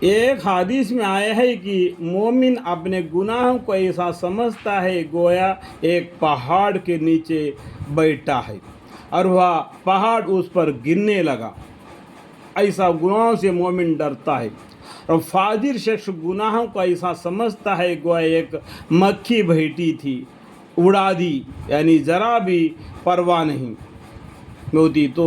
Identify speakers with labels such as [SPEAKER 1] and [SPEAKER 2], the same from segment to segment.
[SPEAKER 1] ایک حدیث میں آیا ہے کہ مومن اپنے گناہوں کو ایسا سمجھتا ہے گویا ایک پہاڑ کے نیچے بیٹھا ہے اور وہ پہاڑ اس پر گرنے لگا، ایسا گناہوں سے مومن ڈرتا ہے۔ اور فاجر شخص گناہوں کو ایسا سمجھتا ہے گویا ایک مکھی بیٹھی تھی، اڑا دی، یعنی ذرا بھی پرواہ نہیں ہوتی۔ تو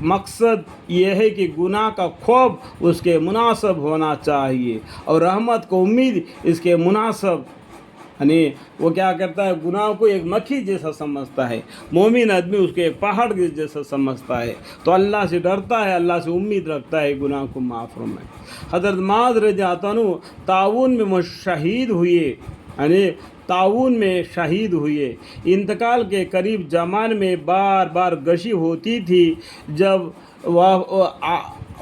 [SPEAKER 1] مقصد یہ ہے کہ گناہ کا خوف اس کے مناسب ہونا چاہیے اور رحمت کو امید اس کے مناسب، یعنی وہ کیا کرتا ہے، گناہ کو ایک مکھی جیسا سمجھتا ہے، مومن آدمی اس کو ایک پہاڑ جیسا سمجھتا ہے، تو اللہ سے ڈرتا ہے، اللہ سے امید رکھتا ہے گناہ کو معاف فرمائے۔ حضرت معاذ رضی اللہ عنہ تعاون میں شہید ہوئے، یعنی تعاون میں شہید ہوئے۔ انتقال کے قریب زمان میں بار بار گشی ہوتی تھی، جب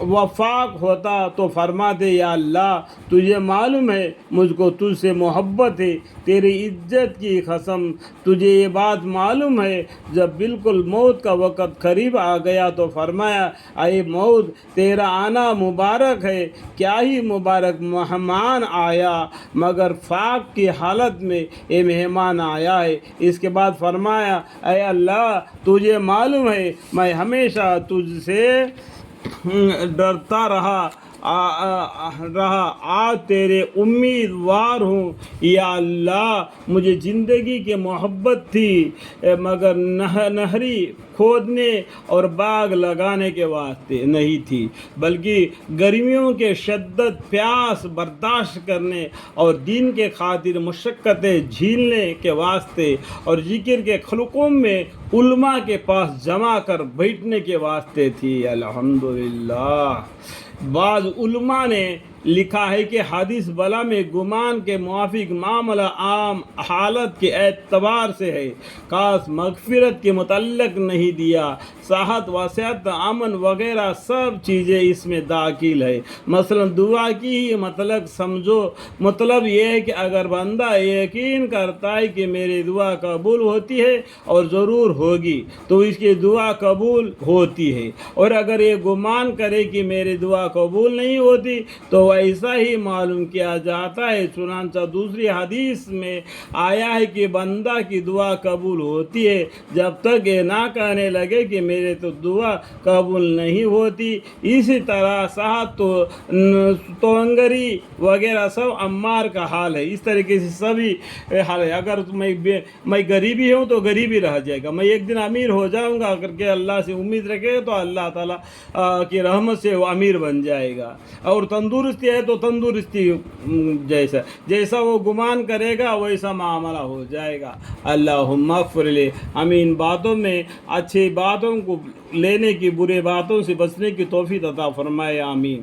[SPEAKER 1] وفاق ہوتا تو فرماتے یا اللہ تجھے معلوم ہے مجھ کو تجھ سے محبت ہے، تیری عزت کی قسم تجھے یہ بات معلوم ہے۔ جب بالکل موت کا وقت قریب آ گیا تو فرمایا اے موت تیرا آنا مبارک ہے، کیا ہی مبارک مہمان آیا، مگر فاق کی حالت میں یہ مہمان آیا ہے۔ اس کے بعد فرمایا اے اللہ تجھے معلوم ہے میں ہمیشہ تجھ سے ڈرتا رہا، آج تیرے امیدوار ہوں یا اللہ۔ مجھے زندگی کی محبت تھی مگر نہری کھودنے اور باغ لگانے کے واسطے نہیں تھی، بلکہ گرمیوں کے شدت پیاس برداشت کرنے اور دین کے خاطر مشقتیں جھیلنے کے واسطے اور ذکر کے خلقوں میں علماء کے پاس جمع کر بیٹھنے کے واسطے تھی۔ الحمدللہ۔ بعض علماء نے لکھا ہے کہ حدیث بلا میں گمان کے موافق معاملہ عام حالت کے اعتبار سے ہے، خاص مغفرت کے متعلق نہیں دیا۔ صحت وصحت امن وغیرہ سب چیزیں اس میں داخل ہے۔ مثلا دعا کی ہی مطلب سمجھو، مطلب یہ ہے کہ اگر بندہ یقین کرتا ہے کہ میری دعا قبول ہوتی ہے اور ضرور ہوگی تو اس کی دعا قبول ہوتی ہے، اور اگر یہ گمان کرے کہ میری دعا قبول نہیں ہوتی تو ایسا ہی معلوم کیا جاتا ہے۔ چنانچہ دوسری حدیث میں آیا ہے کہ بندہ کی دعا قبول ہوتی ہے جب تک یہ نہ کہنے لگے کہ میرے تو دعا قبول نہیں ہوتی۔ اسی طرح صحت تو انگری وغیرہ سب عمار کا حال ہے، اس طریقے سے سبھی حال ہے۔ اگر میں غریبی ہوں تو غریبی رہ جائے گا، میں ایک دن امیر ہو جاؤں گا اگر کہ اللہ سے امید رکھے تو اللہ تعالیٰ کی رحمت سے وہ امیر بن جائے گا، اور تندرستی ہے تو تندرستی جیسا وہ گمان کرے گا ویسا معاملہ ہو جائے گا۔ اللہم اغفر لے، ہمیں ان باتوں میں اچھی باتوں کو لینے کی، برے باتوں سے بچنے کی توفیق عطا فرمائے، آمین۔